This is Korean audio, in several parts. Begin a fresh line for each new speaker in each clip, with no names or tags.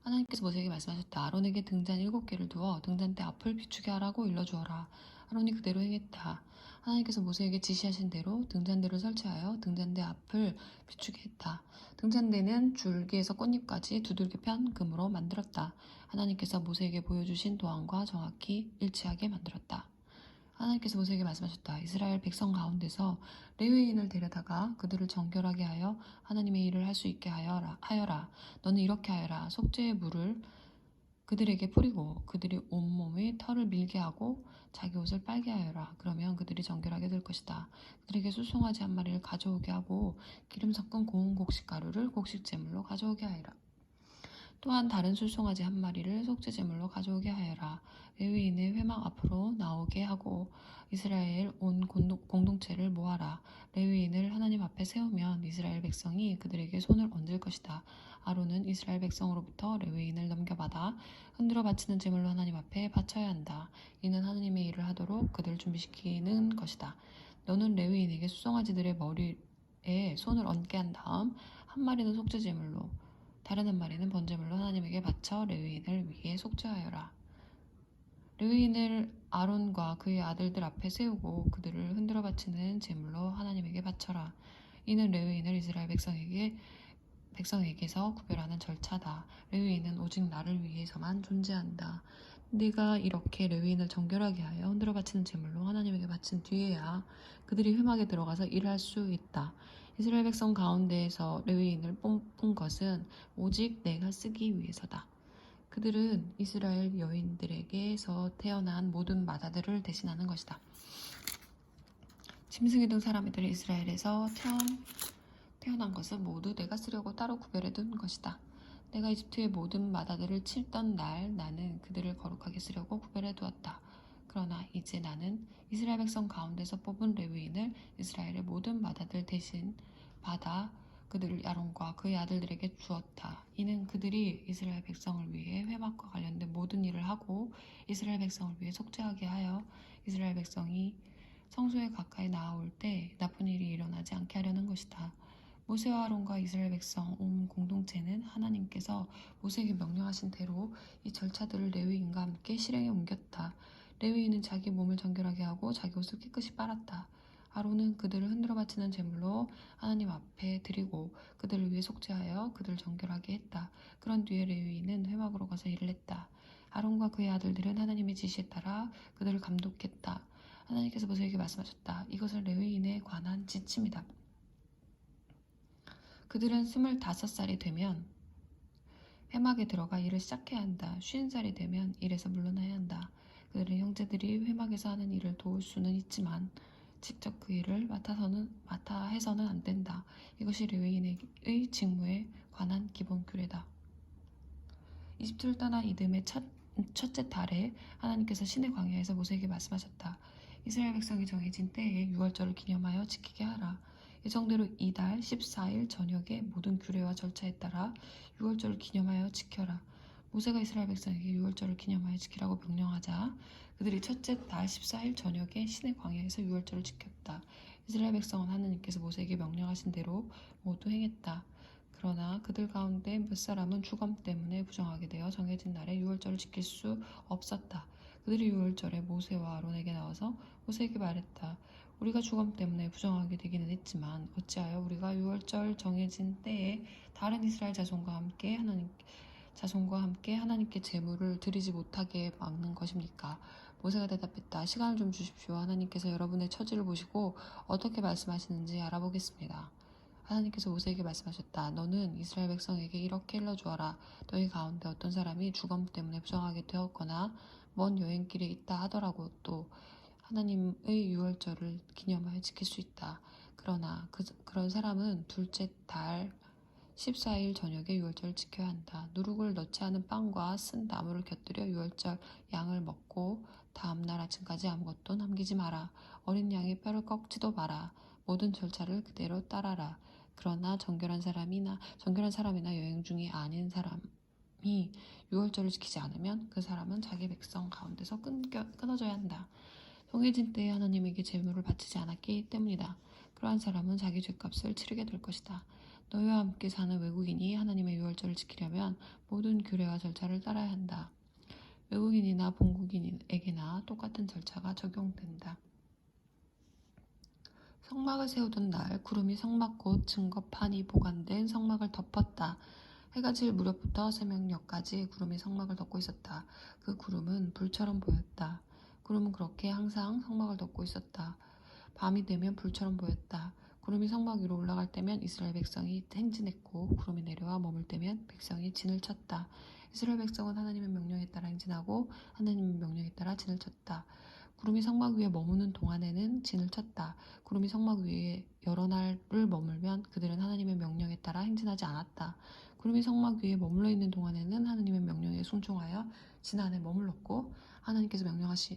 하나님께서 모세에게 말씀하셨다. 아론에게 등잔 7개를 두어 등잔대 앞을 비추게 하라고 일러주어라. 아론이 그대로 행했다. 하나님께서 모세에게 지시하신 대로 등잔대를 설치하여 등잔대 앞을 비추게 했다. 등잔대는 줄기에서 꽃잎까지 두들겨 편 금으로 만들었다. 하나님께서 모세에게 보여주신 도안과 정확히 일치하게 만들었다. 하나님께서 모세에게 말씀하셨다. 이스라엘 백성 가운데서 레위인을 데려다가 그들을 정결하게 하여 하나님의 일을 할 수 있게 하여라. 너는 이렇게 하여라. 속죄의 물을 그들에게 뿌리고 그들이 온몸의 털을 밀게 하고 자기 옷을 빨게 하여라. 그러면 그들이 정결하게 될 것이다. 그들에게 수송아지 한 마리를 가져오게 하고 기름 섞은 고운 곡식가루를 곡식제물로 가져오게 하여라. 또한 다른 술송아지 한 마리를 속죄제물로 가져오게 하여라. 레위인의 회막 앞으로 나오게 하고 이스라엘 온 공동체를 모아라. 레위인을 하나님 앞에 세우면 이스라엘 백성이 그들에게 손을 얹을 것이다. 아론은 이스라엘 백성으로부터 레위인을 넘겨받아 흔들어 바치는 제물로 하나님 앞에 바쳐야 한다. 이는 하나님의 일을 하도록 그들을 준비시키는 것이다. 너는 레위인에게 수송아지들의 머리에 손을 얹게 한 다음 한 마리는 속죄제물로 다른 한 마리는 번제물로 하나님에게 바쳐 레위인을 위해 속죄하여라. 레위인을 아론과 그의 아들들 앞에 세우고 그들을 흔들어 바치는 제물로 하나님에게 바쳐라. 이는 레위인을 이스라엘 백성에게서 구별하는 절차다. 레위인은 오직 나를 위해서만 존재한다. 네가 이렇게 레위인을 정결하게 하여 흔들어 바치는 제물로 하나님에게 바친 뒤에야 그들이 회막에 들어가서 일할 수 있다. 이스라엘 백성 가운데에서 레위인을 뽑은 것은 오직 내가 쓰기 위해서다. 그들은 이스라엘 여인들에게서 태어난 모든 마다들을 대신하는 것이다. 짐승이 등 사람들이 이스라엘에서 태어난 것은 모두 내가 쓰려고 따로 구별해 둔 것이다. 내가 이집트의 모든 마다들을 칠던 날 나는 그들을 거룩하게 쓰려고 구별해 두었다. 그러나 이제 나는 이스라엘 백성 가운데서 뽑은 레위인을 이스라엘의 모든 마다들 대신 받아 그들을 아론과 그의 아들들에게 주었다. 이는 그들이 이스라엘 백성을 위해 회막과 관련된 모든 일을 하고 이스라엘 백성을 위해 속죄하게 하여 이스라엘 백성이 성소에 가까이 나아올 때 나쁜 일이 일어나지 않게 하려는 것이다. 모세와 아론과 이스라엘 백성 온 공동체는 하나님께서 모세에게 명령하신 대로 이 절차들을 레위인과 함께 실행에 옮겼다. 레위인은 자기 몸을 정결하게 하고 자기 옷을 깨끗이 빨았다. 아론은 그들을 흔들어 바치는 제물로 하나님 앞에 드리고 그들을 위해 속죄하여 그들을 정결하게 했다. 그런 뒤에 레위인은 회막으로 가서 일을 했다. 아론과 그의 아들들은 하나님의 지시에 따라 그들을 감독했다. 하나님께서 모세에게 말씀하셨다. 이것은 레위인에 관한 지침이다. 그들은 25살이 되면 회막에 들어가 일을 시작해야 한다. 50살이 되면 일에서 물러나야 한다. 그들의 형제들이 회막에서 하는 일을 도울 수는 있지만 직접 그 일을 맡아 해서는 안 된다. 이것이 레위인의 직무에 관한 기본 규례다. 이집트를 떠나 이듬해 첫째 달에 하나님께서 시내 광야에서 모세에게 말씀하셨다. 이스라엘 백성이 정해진 때에 유월절을 기념하여 지키게 하라. 예정대로 이달 14일 저녁에 모든 규례와 절차에 따라 유월절을 기념하여 지켜라. 모세가 이스라엘 백성에게 유월절을 기념하여 지키라고 명령하자 그들이 첫째 달 14일 저녁에 시내 광야에서 유월절을 지켰다. 이스라엘 백성은 하나님께서 모세에게 명령하신 대로 모두 행했다. 그러나 그들 가운데 몇 사람은 주검 때문에 부정하게 되어 정해진 날에 유월절을 지킬 수 없었다. 그들이 유월절에 모세와 아론에게 나와서 모세에게 말했다. 우리가 주검 때문에 부정하게 되기는 했지만 어찌하여 우리가 유월절 정해진 때에 다른 이스라엘 자손과 함께 하나님께 제물을 드리지 못하게 막는 것입니까? 모세가 대답했다. 시간을 좀 주십시오. 하나님께서 여러분의 처지를 보시고 어떻게 말씀하시는지 알아보겠습니다. 하나님께서 모세에게 말씀하셨다. 너는 이스라엘 백성에게 이렇게 일러주어라. 너희 가운데 어떤 사람이 주검 때문에 부정하게 되었거나 먼 여행길에 있다 하더라도 또 하나님의 유월절을 기념하여 지킬 수 있다. 그러나 그런 사람은 둘째 달 14일 저녁에 유월절을 지켜야 한다. 누룩을 넣지 않은 빵과 쓴 나물을 곁들여 유월절 양을 먹고 다음날 아침까지 아무것도 남기지 마라. 어린 양의 뼈를 꺾지도 마라. 모든 절차를 그대로 따라라. 그러나 정결한 사람이나 여행 중이 아닌 사람이 유월절을 지키지 않으면 그 사람은 자기 백성 가운데서 끊어져야 한다. 정해진 때에 하나님에게 제물을 바치지 않았기 때문이다. 그러한 사람은 자기 죄값을 치르게 될 것이다. 너희와 함께 사는 외국인이 하나님의 유월절을 지키려면 모든 규례와 절차를 따라야 한다. 외국인이나 본국인에게나 똑같은 절차가 적용된다. 성막을 세우던 날 구름이 성막 곧 증거판이 보관된 성막을 덮었다. 해가 질 무렵부터 새벽녘까지 구름이 성막을 덮고 있었다. 그 구름은 불처럼 보였다. 구름은 그렇게 항상 성막을 덮고 있었다. 밤이 되면 불처럼 보였다. 구름이 성막 위로 올라갈 때면 이스라엘 백성이 행진했고 구름이 내려와 머물 때면 백성이 진을 쳤다. 이스라엘 백성은 하나님의 명령에 따라 행진하고 하나님의 명령에 따라 진을 쳤다. 구름이 성막 위에 머무는 동안에는 진을 쳤다. 구름이 성막 위에 여러 날을 머물면 그들은 하나님의 명령에 따라 행진하지 않았다. 구름이 성막 위에 머물러 있는 동안에는 하나님의 명령에 순종하여 진 안에 머물렀고 하나님께서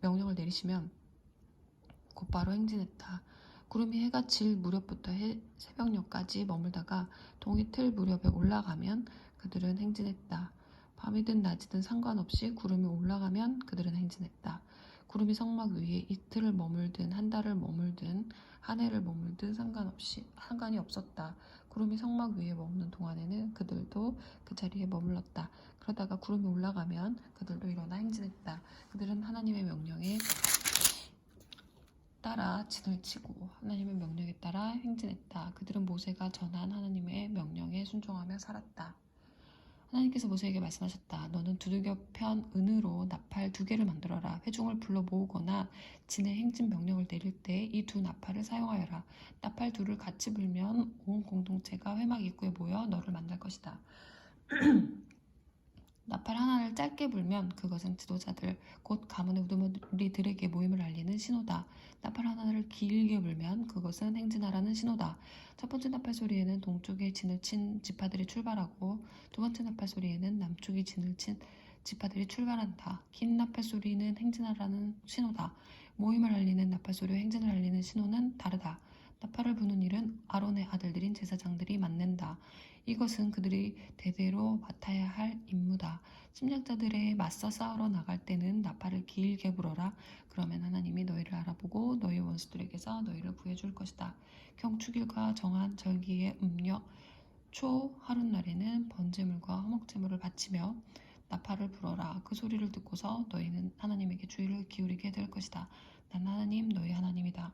명령을 내리시면 곧바로 행진했다. 구름이 해가 질 무렵부터 새벽녘까지 머물다가 동이 틀 무렵에 올라가면 그들은 행진했다. 밤이든 낮이든 상관없이 구름이 올라가면 그들은 행진했다. 구름이 성막 위에 이틀을 머물든 한 달을 머물든 한 해를 머물든 상관이 없었다. 구름이 성막 위에 머무는 동안에는 그들도 그 자리에 머물렀다. 그러다가 구름이 올라가면 그들도 일어나 행진했다. 그들은 하나님의 명령에 따라 진을 치고 하나님의 명령에 따라 행진했다. 그들은 모세가 전한 하나님의 명령에 순종하며 살았다. 하나님께서 모세에게 말씀하셨다. 너는 두들겨 편 은으로 나팔 2개를 만들어라. 회중을 불러 모으거나 진의 행진 명령을 내릴 때 이 2나팔을 사용하여라. 나팔 2를 같이 불면 온 공동체가 회막 입구에 모여 너를 만날 것이다. 나팔 하나를 짧게 불면 그것은 지도자들 곧 가문의 우두머리들에게 모임을 알리는 신호다. 나팔 하나를 길게 불면 그것은 행진하라는 신호다. 첫 번째 나팔 소리에는 동쪽에 진을 친 지파들이 출발하고 두 번째 나팔 소리에는 남쪽에 진을 친 지파들이 출발한다. 긴 나팔 소리는 행진하라는 신호다. 모임을 알리는 나팔 소리와 행진을 알리는 신호는 다르다. 나팔을 부는 일은 아론의 아들들인 제사장들이 맡는다. 이것은 그들이 대대로 맡아야 할 임무다. 침략자들에 맞서 싸우러 나갈 때는 나팔을 길게 불어라. 그러면 하나님이 너희를 알아보고 너희 원수들에게서 너희를 구해줄 것이다. 경축일과 정한 절기의 음력 초 하룻날에는 번제물과 화목제물을 바치며 나팔을 불어라. 그 소리를 듣고서 너희는 하나님에게 주의를 기울이게 될 것이다. 난 하나님 너희 하나님이다.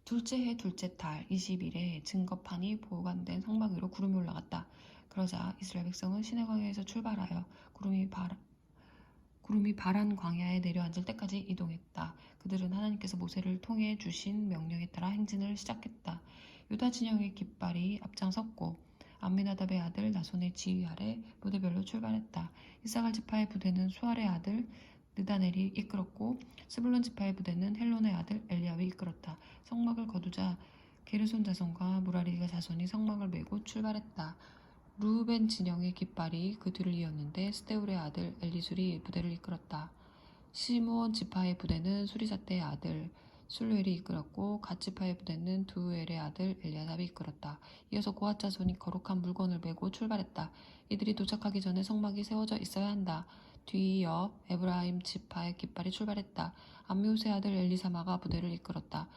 둘째 해 둘째 달 20일에 증거판이 보관된 성막 위로 구름이 올라갔다. 그러자 이스라엘 백성은 시내 광야에서 출발하여 구름이 바란 광야에 내려앉을 때까지 이동했다. 그들은 하나님께서 모세를 통해 주신 명령에 따라 행진을 시작했다. 유다 진영의 깃발이 앞장섰고 암미나답의 아들 나손의 지휘 아래 부대별로 출발했다. 이사갈 지파의 부대는 수알의 아들 느다넬이 이끌었고 스불론 지파의 부대는 헬론의 아들 엘리압이 이끌었다. 성막을 거두자 게르손 자손과 무라리 자손이 성막을 메고 출발했다. 루벤 진영의 깃발이 그 뒤를 이었는데 스데울의 아들 엘리술이 부대를 이끌었다. 시므온 지파의 부대는 수리사떼의 아들 술루엘이 이끌었고 갓 지파의 부대는 두엘의 아들 엘리아삽이 이끌었다. 이어서 고핫 자손이 거룩한 물건을 메고 출발했다. 이들이 도착하기 전에 성막이 세워져 있어야 한다. 뒤이어 에브라임 지파의 깃발이 출발했다. 암미우스의 아들 엘리사마가 부대를 이끌었다.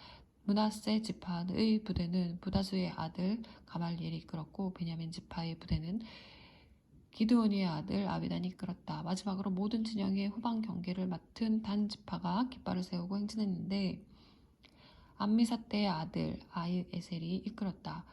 므낫세 지파의 부대는 부다스의 아들 가말리엘이 이끌었고 베냐민 지파의 부대는 기드온의 아들 아비단이 이끌었다. 마지막으로 모든 진영의 후방 경계를 맡은 단 지파가 깃발을 세우고 행진했는데 암미사떼의 아들 아히에셀이 이끌었다.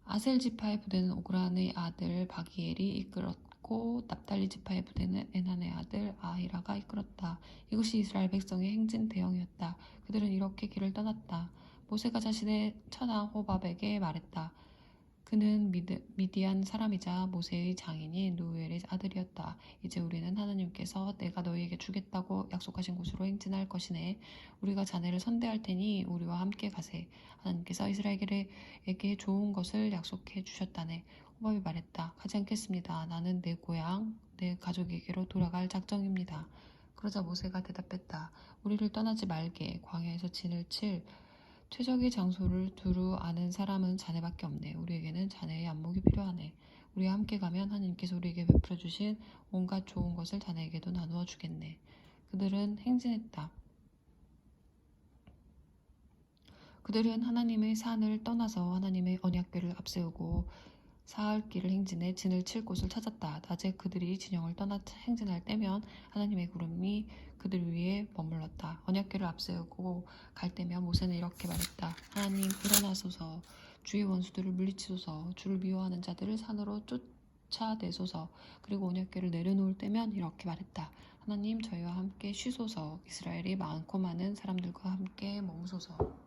아셀 지파의 부대는 오그란의 아들 바기엘이 이끌었고 납달리 지파의 부대는 에난의 아들 아히라가 이끌었다. 이것이 이스라엘 백성의 행진 대형이었다. 그들은 이렇게 길을 떠났다. 모세가 자신의 처나 호밥에게 말했다. 그는 미디안 사람이자 모세의 장인인 누엘의 아들이었다. 이제 우리는 하나님께서 내가 너희에게 주겠다고 약속하신 곳으로 행진할 것이네. 우리가 자네를 선대할 테니 우리와 함께 가세. 하나님께서 이스라엘에게 좋은 것을 약속해 주셨다네. 호밥이 말했다. 가지 않겠습니다. 나는 내 고향, 내 가족에게로 돌아갈 작정입니다. 그러자 모세가 대답했다. 우리를 떠나지 말게. 광야에서 진을 칠 최적의 장소를 두루 아는 사람은 자네밖에 없네. 우리에게는 자네의 안목이 필요하네. 우리와 함께 가면 하나님께서 우리에게 베풀어 주신 온갖 좋은 것을 자네에게도 나누어 주겠네. 그들은 행진했다. 그들은 하나님의 산을 떠나서 하나님의 언약궤를 앞세우고 사흘 길을 행진해 진을 칠 곳을 찾았다. 낮에 그들이 진영을 떠나 행진할 때면 하나님의 구름이 그들 위에 머물렀다. 언약궤를 앞세우고 갈 때면 모세는 이렇게 말했다. 하나님 일어나소서. 주의 원수들을 물리치소서. 주를 미워하는 자들을 산으로 쫓아내소서. 그리고 언약궤를 내려놓을 때면 이렇게 말했다. 하나님 저희와 함께 쉬소서. 이스라엘이 많고 많은 사람들과 함께 머무소서.